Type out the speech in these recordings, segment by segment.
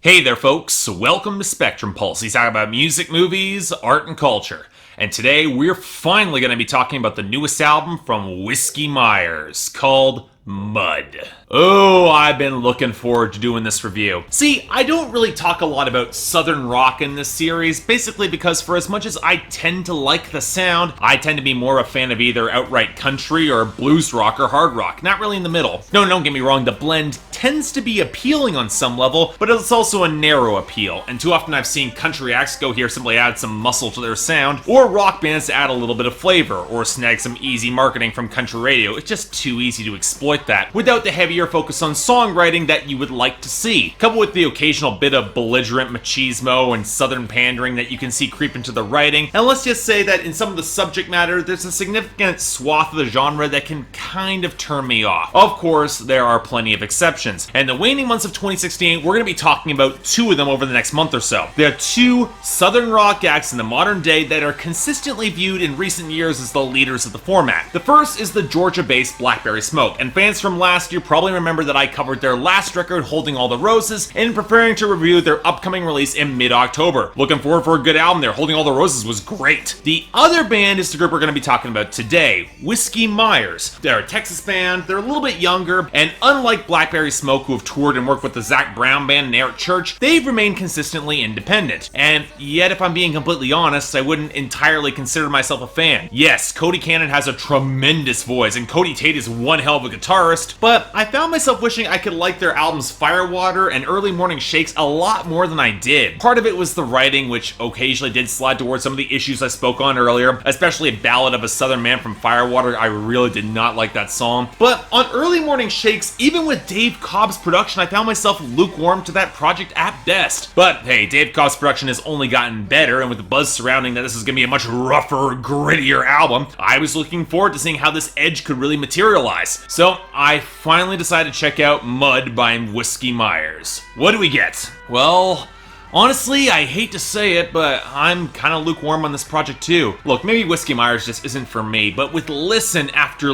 Hey there folks, welcome to Spectrum Pulse. We talk about music, movies, art, and culture. And today we're finally going to be talking about the newest album from Whiskey Myers called Mud. Oh, I've been looking forward to doing this review. See, I don't really talk a lot about southern rock in this series, basically because for as much as I tend to like the sound, I tend to be more a fan of either outright country or blues rock or hard rock, not really in the middle. No, don't get me wrong, the blend tends to be appealing on some level, but it's also a narrow appeal, and too often I've seen country acts go here simply add some muscle to their sound, or rock bands to add a little bit of flavor, or snag some easy marketing from country radio. It's just too easy to exploit that, without the heavier focus on songwriting that you would like to see, coupled with the occasional bit of belligerent machismo and southern pandering that you can see creep into the writing. And let's just say that in some of the subject matter, there's a significant swath of the genre that can kind of turn me off. Of course, there are plenty of exceptions, and the waning months of 2016, we're going to be talking about two of them over the next month or so. There are two southern rock acts in the modern day that are consistently viewed in recent years as the leaders of the format. The first is the Georgia-based Blackberry Smoke, and fans from last year probably remember that I covered their last record, Holding All the Roses, and preparing to review their upcoming release in mid-October. Looking forward for a good album there. Holding All the Roses was great. The other band is the group we're going to be talking about today, Whiskey Myers. They're a Texas band, they're a little bit younger, and unlike Blackberry Smoke, who have toured and worked with the Zac Brown Band and Eric Church, they've remained consistently independent. And yet, if I'm being completely honest, I wouldn't entirely consider myself a fan. Yes, Cody Cannon has a tremendous voice, and Cody Tate is one hell of a guitarist, but I found myself wishing I could like their albums Firewater and Early Morning Shakes a lot more than I did. Part of it was the writing, which occasionally did slide towards some of the issues I spoke on earlier, especially Ballad of a Southern Man from Firewater. I really did not like that song. But on Early Morning Shakes, even with Dave Cobb's production, I found myself lukewarm to that project at best. But hey, Dave Cobb's production has only gotten better, and with the buzz surrounding that this is going to be a much rougher, grittier album, I was looking forward to seeing how this edge could really materialize. So I finally decided to check out Mud by Whiskey Myers. What do we get? Well, honestly, I hate to say it, but I'm kind of lukewarm on this project too. Look, maybe Whiskey Myers just isn't for me, but with listen after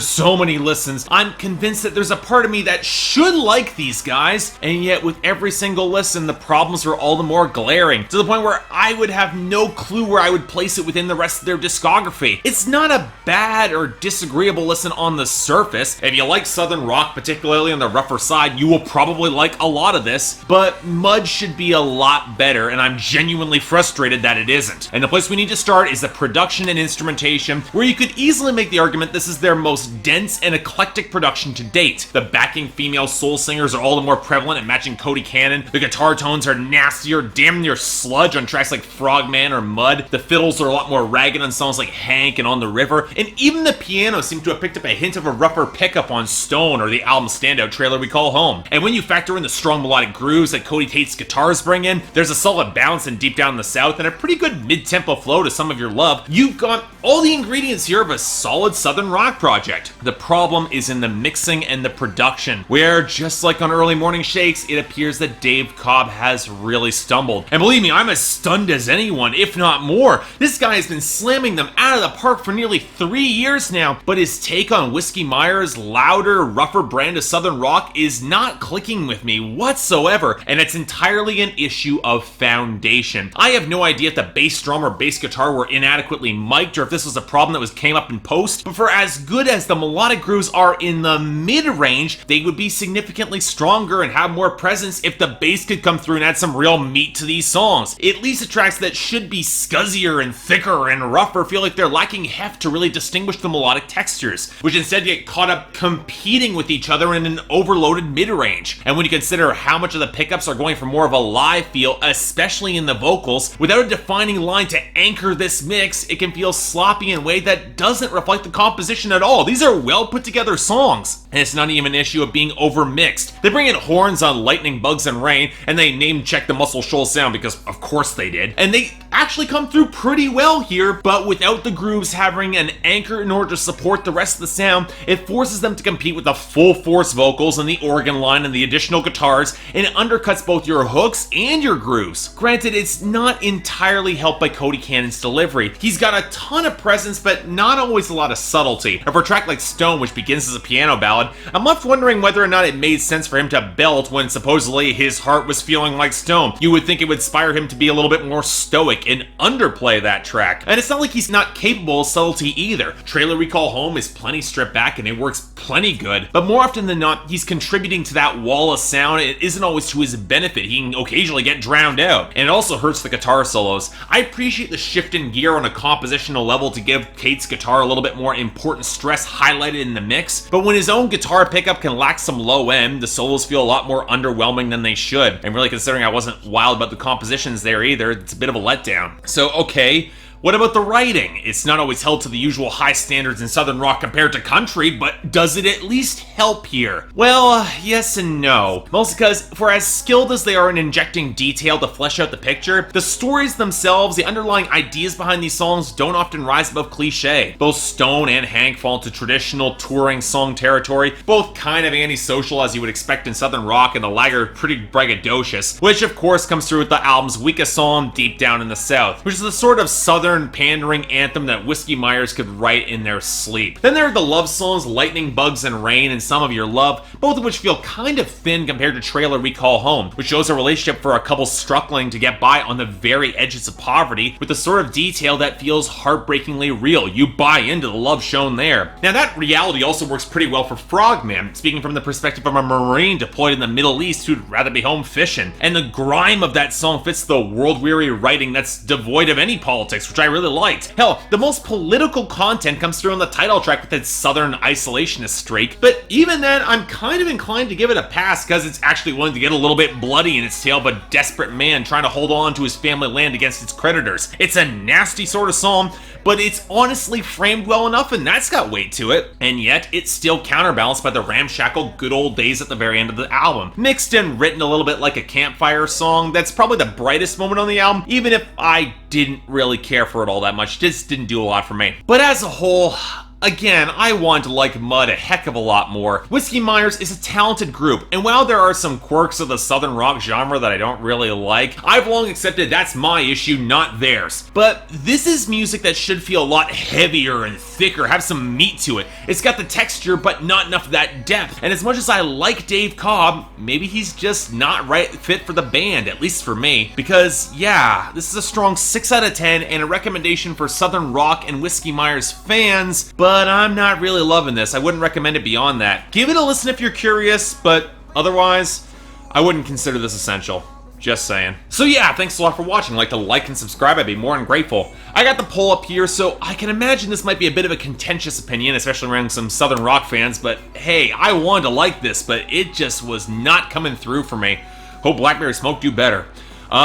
so many listens, I'm convinced that there's a part of me that should like these guys, and yet with every single listen, the problems are all the more glaring, to the point where I would have no clue where I would place it within the rest of their discography. It's not a bad or disagreeable listen on the surface. If you like southern rock, particularly on the rougher side, you will probably like a lot of this, but Mud should be a lot better, and I'm genuinely frustrated that it isn't. And the place we need to start is the production and instrumentation, where you could easily make the argument this is their most dense and eclectic production to date. The backing female soul singers are all the more prevalent and matching Cody Cannon. The guitar tones are nastier, damn near sludge on tracks like Frogman or Mud. The fiddles are a lot more ragged on songs like Hank and On the River, and even the piano seems to have picked up a hint of a rougher pickup on Stone or the album standout Trailer We Call Home. And when you factor in the strong melodic grooves that Cody Tate's guitars bring in, there's a solid bounce in Deep Down in the South and a pretty good mid-tempo flow to Some of Your Love. You've got all the ingredients here of a solid southern rock project. The problem is in the mixing and the production, where just like on Early Morning Shakes, it appears that Dave Cobb has really stumbled. And believe me, I'm as stunned as anyone, if not more. This guy has been slamming them out of the park for nearly 3 years now, but his take on Whiskey Myers' louder, rougher brand of southern rock is not clicking with me whatsoever, and it's entirely an issue of foundation. I have no idea if the bass drum or bass guitar were inadequately mic'd or if this was a problem that came up in post, but for as good as the melodic grooves are in the mid-range, they would be significantly stronger and have more presence if the bass could come through and add some real meat to these songs. At least the tracks that should be scuzzier and thicker and rougher feel like they're lacking heft to really distinguish the melodic textures, which instead get caught up competing with each other in an overloaded mid-range. And when you consider how much of the pickups are going for more of a live feel, especially in the vocals, without a defining line to anchor this mix, it can feel sloppy in a way that doesn't reflect the composition at all. These are well put together songs, and it's not even an issue of being over mixed. They bring in horns on Lightning, Bugs, and Rain, and they name check the Muscle Shoals sound because of course they did, and they actually come through pretty well here, but without the grooves having an anchor in order to support the rest of the sound, it forces them to compete with the full force vocals and the organ line and the additional guitars, and it undercuts both your hooks and your grooves. Granted, it's not entirely helped by Cody Cannon's delivery. He's got a ton of presence, but not always a lot of subtlety. And for a track like Stone, which begins as a piano ballad, I'm left wondering whether or not it made sense for him to belt when supposedly his heart was feeling like stone. You would think it would inspire him to be a little bit more stoic and underplay that track. And it's not like he's not capable of subtlety either. Trailer Recall Home is plenty stripped back and it works plenty good, but more often than not, he's contributing to that wall of sound. It isn't always to his benefit. He can occasionally get drowned out, and it also hurts the guitar solos. I appreciate the shift in gear on a compositional level to give Kate's guitar a little bit more important stress highlighted in the mix, but when his own guitar pickup can lack some low end, the solos feel a lot more underwhelming than they should. And really, considering I wasn't wild about the compositions there either, it's a bit of a letdown. So, okay. What about the writing? It's not always held to the usual high standards in Southern rock compared to country, but does it at least help here? Well, yes and no. Mostly because, for as skilled as they are in injecting detail to flesh out the picture, the stories themselves, the underlying ideas behind these songs don't often rise above cliche. Both Stone and Hank fall into traditional touring song territory, both kind of antisocial as you would expect in Southern rock, and the latter pretty braggadocious, which of course comes through with the album's weakest song, Deep Down in the South, which is the sort of Southern pandering anthem that Whiskey Myers could write in their sleep. Then there are the love songs Lightning, Bugs, and Rain and Some of Your Love, both of which feel kind of thin compared to Trailer Recall Home, which shows a relationship for a couple struggling to get by on the very edges of poverty with the sort of detail that feels heartbreakingly real. You buy into the love shown there. Now that reality also works pretty well for Frogman, speaking from the perspective of a Marine deployed in the Middle East who'd rather be home fishing. And the grime of that song fits the world-weary writing that's devoid of any politics, which I really liked. Hell, the most political content comes through on the title track with its southern isolationist streak, but even then, I'm kind of inclined to give it a pass because it's actually willing to get a little bit bloody in its tale of a desperate man trying to hold on to his family land against its creditors. It's a nasty sort of song, but it's honestly framed well enough, and that's got weight to it. And yet, it's still counterbalanced by the ramshackle good old days at the very end of the album. Mixed and written a little bit like a campfire song, that's probably the brightest moment on the album, even if I didn't really care for it all that much. It just didn't do a lot for me. But as a whole, again, I want to like Mud a heck of a lot more. Whiskey Myers is a talented group, and while there are some quirks of the southern rock genre that I don't really like, I've long accepted that's my issue, not theirs. But this is music that should feel a lot heavier and thicker, have some meat to it. It's got the texture, but not enough of that depth. And as much as I like Dave Cobb, maybe he's just not right fit for the band, at least for me. Because, yeah, this is a strong 6 out of 10 and a recommendation for southern rock and Whiskey Myers fans, but I'm not really loving this. I wouldn't recommend it beyond that. Give it a listen if you're curious, but otherwise, I wouldn't consider this essential. Just saying. So yeah, thanks a lot for watching. Like to like and subscribe, I'd be more than grateful. I got the poll up here, so I can imagine this might be a bit of a contentious opinion, especially around some southern rock fans, but hey, I wanted to like this, but it just was not coming through for me. Hope Blackberry Smoke do better.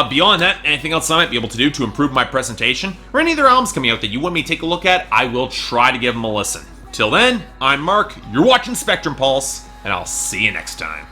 Beyond that, anything else I might be able to do to improve my presentation, or any other albums coming out that you want me to take a look at, I will try to give them a listen. Till then, I'm Mark, you're watching Spectrum Pulse, and I'll see you next time.